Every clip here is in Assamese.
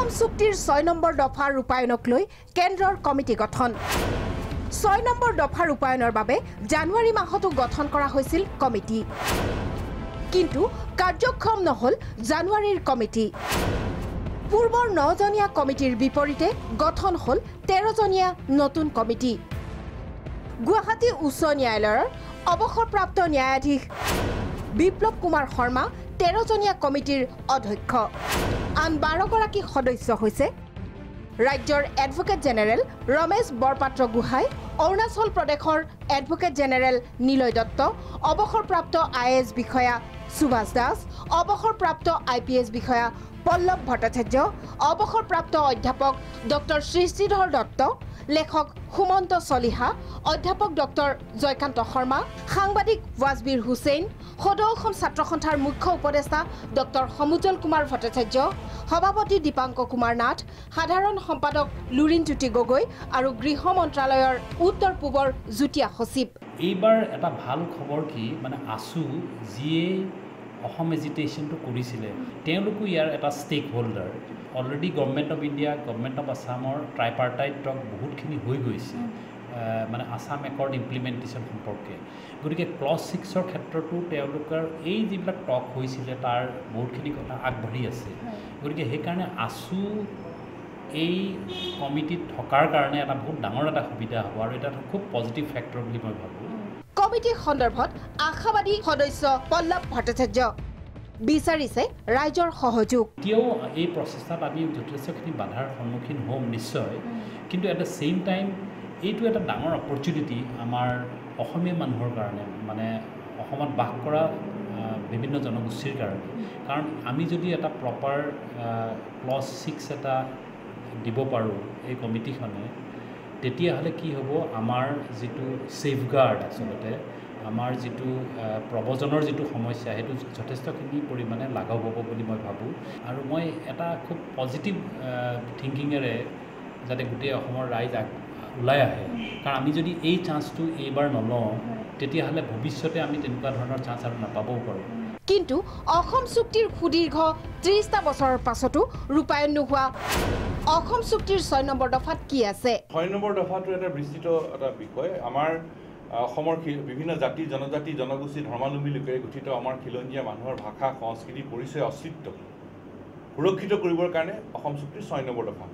অসম চুক্তিৰ ৬ নম্বৰ দফা ৰূপায়ণক লৈ কেন্দ্ৰৰ কমিটি গঠন ৬ নম্বৰ দফা ৰূপায়ণৰ বাবে জানুৱাৰী মাহতো গঠন কৰা হৈছিল কমিটি কিন্তু কাৰ্যক্ষম নহল জানুৱাৰীৰ কমিটি পূৰ্বৰ ৯জনীয়া কমিটিৰ বিপৰীতে গঠন হল ১৩জনীয়া নতুন কমিটি গুৱাহাটী উচ্চ ন্যায়ালয়ৰ অৱসৰপ্ৰাপ্ত ন্যায়াধীশ বিপ্লৱ কুমাৰ শৰ্মা ১৩জনীয়া কমিটিৰ অধ্যক্ষ আন ১২গৰাকী সদস্য হৈছে ৰাজ্যৰ এডভোকেট জেনেৰেল ৰমেশ বৰপাত্ৰ গোহাঁই অৰুণাচল প্ৰদেশৰ এডভোকেট জেনেৰেল নীলয় দত্ত অৱসৰপ্ৰাপ্ত আইএএছ বিষয়া সুভাষ দাস অৱসৰপ্ৰাপ্ত আইপিএছ বিষয়া পল্লৱ ভট্টাচাৰ্য অৱসৰপ্ৰাপ্ত অধ্যাপক ডক্টৰ শ্ৰীধৰ দত্ত লেখক সুমন্ত চলিহা অধ্যাপক ডক্টৰ জয়কান্ত শৰ্মা সাংবাদিক ৱাজবীৰ হুছেইন সদৌ অসম ছাত্ৰ সন্থাৰ মুখ্য উপদেষ্টা ডক্টৰ সমুজল কুমাৰ ভট্টাচাৰ্য সভাপতি দীপাংক কুমাৰ নাথ সাধাৰণ সম্পাদক লুৰিণজ্যোতি গগৈ আৰু গৃহ মন্ত্ৰালয়ৰ উত্তৰ পূবৰ যুটীয়া সচিব এইবাৰ এটা ভাল খবৰ কি মানে আছু যিয়ে অসম এজিটেশ্যনটো কৰিছিলে তেওঁলোকো ইয়াৰ এটা stakeholder already government of India government of আছামৰ ট্ৰাইপাৰ্টাইট টক বহুতখিনি হৈ গৈছে মানে আছাম একৰ্ড ইমপ্লিমেণ্টেশ্যন সম্পৰ্কে গতিকে ক্লজ 6ৰ ক্ষেত্ৰতো তেওঁলোকৰ এই যিবিলাক টক হৈছিলে তাৰ বহুতখিনি কথা আগবাঢ়ি আছে গতিকে সেইকাৰণে আছু এই কমিটিত থকাৰ কাৰণে এটা বহুত ডাঙৰ এটা সুবিধা হ'ব আৰু এটা খুব পজিটিভ ফেক্টৰ বুলি মই ভাবোঁ কমিটি সন্দৰ্ভত আশাবাদী সদস্য পল্লৱ ভট্টাচাৰ্য বিচাৰিছে ৰাইজৰ সহযোগ এতিয়াও এই প্ৰচেষ্টাত আমি যথেষ্টখিনি বাধাৰ সন্মুখীন হ'ম নিশ্চয় কিন্তু এট দ্য ছেইম টাইম এইটো এটা ডাঙৰ অপৰচুনিটি আমাৰ অসমীয়া মানুহৰ কাৰণে মানে অসমত বাস কৰা বিভিন্ন জনগোষ্ঠীৰ কাৰণে কাৰণ আমি যদি এটা প্ৰপাৰ ক্লজ 6 এটা দিব পাৰোঁ এই কমিটিখনে তেতিয়াহ'লে কি হ'ব আমাৰ যিটো ছেফগাৰ্ড আচলতে আমাৰ যিটো প্ৰব্ৰজনৰ যিটো সমস্যা সেইটো যথেষ্টখিনি পৰিমাণে লাঘৱ হ'ব বুলি মই ভাবোঁ আৰু মই এটা খুব পজিটিভ থিংকিঙেৰে যাতে গোটেই অসমৰ ৰাইজ ওলাই আহে কাৰণ আমি যদি এই চান্সটো এইবাৰ নলওঁ তেতিয়াহ'লে ভৱিষ্যতে আমি তেনেকুৱা ধৰণৰ চান্স আৰু নাপাবও পাৰোঁ কিন্তু অসম চুক্তিৰ সুদীৰ্ঘ ৩০টা বছৰৰ পাছতো ৰূপায়ণ নোহোৱা অসম চুক্তিৰ ৬ নম্বৰ দফাত কি আছে ৬ নম্বৰ দফাটো এটা বিস্তৃত এটা বিষয় আমাৰ অসমৰ বিভিন্ন জাতি জনজাতি জনগোষ্ঠী ধৰ্মাৱলম্বী লোকেৰে গঠিত আমাৰ খিলঞ্জীয়া মানুহৰ ভাষা সংস্কৃতি পৰিচয় অস্তিত্ব সুৰক্ষিত কৰিবৰ কাৰণে অসম চুক্তিৰ ৬ নম্বৰ দফা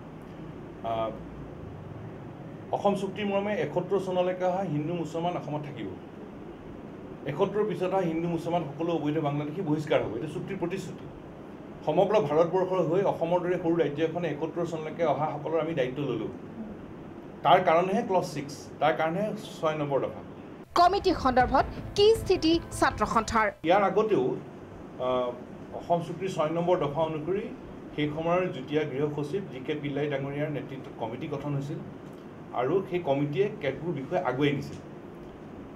অসম চুক্তিৰ মৰ্মে ৭১ চনলৈকে অহা হিন্দু মুছলমান অসমত থাকিব ৭১ৰ পিছত অহা হিন্দু মুছলমান সকলো অবৈধ বাংলাদেশী বহিষ্কাৰ হ'ব এইটো চুক্তিৰ প্ৰতিশ্ৰুতি সমগ্ৰ ভাৰতবৰ্ষৰ হৈ অসমৰ দৰে সৰু ৰাজ্য এখনে ৭১ চনলৈকে অহাসকলৰ আমি দায়িত্ব ল'লোঁ তাৰ কাৰণেহে ক্লজ 6 তাৰ কাৰণেহে ৬ নম্বৰ দফা কমিটি সন্দৰ্ভত কি স্থিতি ছাত্ৰ সন্থাৰ ইয়াৰ আগতেও অসম চুক্তিৰ ৬ নম্বৰ দফা অনুসৰি সেই সময়ৰ যুটীয়া গৃহ সচিব জি.কে. পিল্লাই ডাঙৰীয়াৰ নেতৃত্বত কমিটি গঠন হৈছিল আৰু সেই কমিটিয়ে কেতবোৰ বিষয় আগুৱাই নিছিল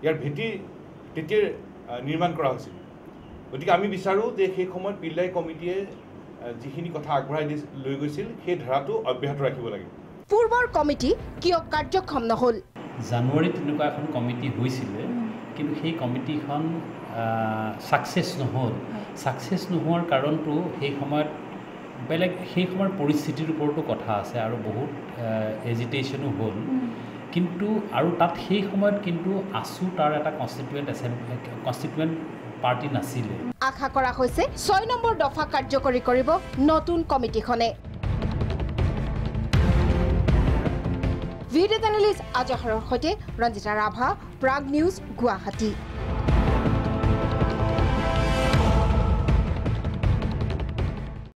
ইয়াৰ ভেটি তেতিয়া নিৰ্মাণ কৰা হৈছিল গতিকে আমি বিচাৰোঁ যে সেই সময়ত পিল্লাই কমিটিয়ে যিখিনি কথা আগবঢ়াই লৈ গৈছিল সেই ধাৰাটো অব্যাহত ৰাখিব লাগে পূৰ্বৰ কমিটি কিয় কাৰ্যক্ষম নহল জানুৱাৰীত তেনেকুৱা এখন কমিটি হৈছিলে কিন্তু সেই কমিটিখন ছাকচেছ নোহোৱাৰ কাৰণটো সেই সময়ত বেলেগ সেই সময়ৰ পৰিস্থিতিৰ ওপৰতো কথা আছে আৰু বহুত এজিটেশ্যনো হ'ল কিন্তু আৰু তাত সেই সময়ত কিন্তু আছু তাৰ এটা কনষ্টিটুৱেণ্ট পাৰ্টি নাছিলে আশা কৰা হৈছে ৬ নম্বৰ দফা কাৰ্যকৰী কৰিব নতুন কমিটিখনে ভিডিঅ' জাৰ্নেলিষ্ট আজহাৰৰ সৈতে ৰঞ্জিতা ৰাভা প্ৰাগ নিউজ গুৱাহাটী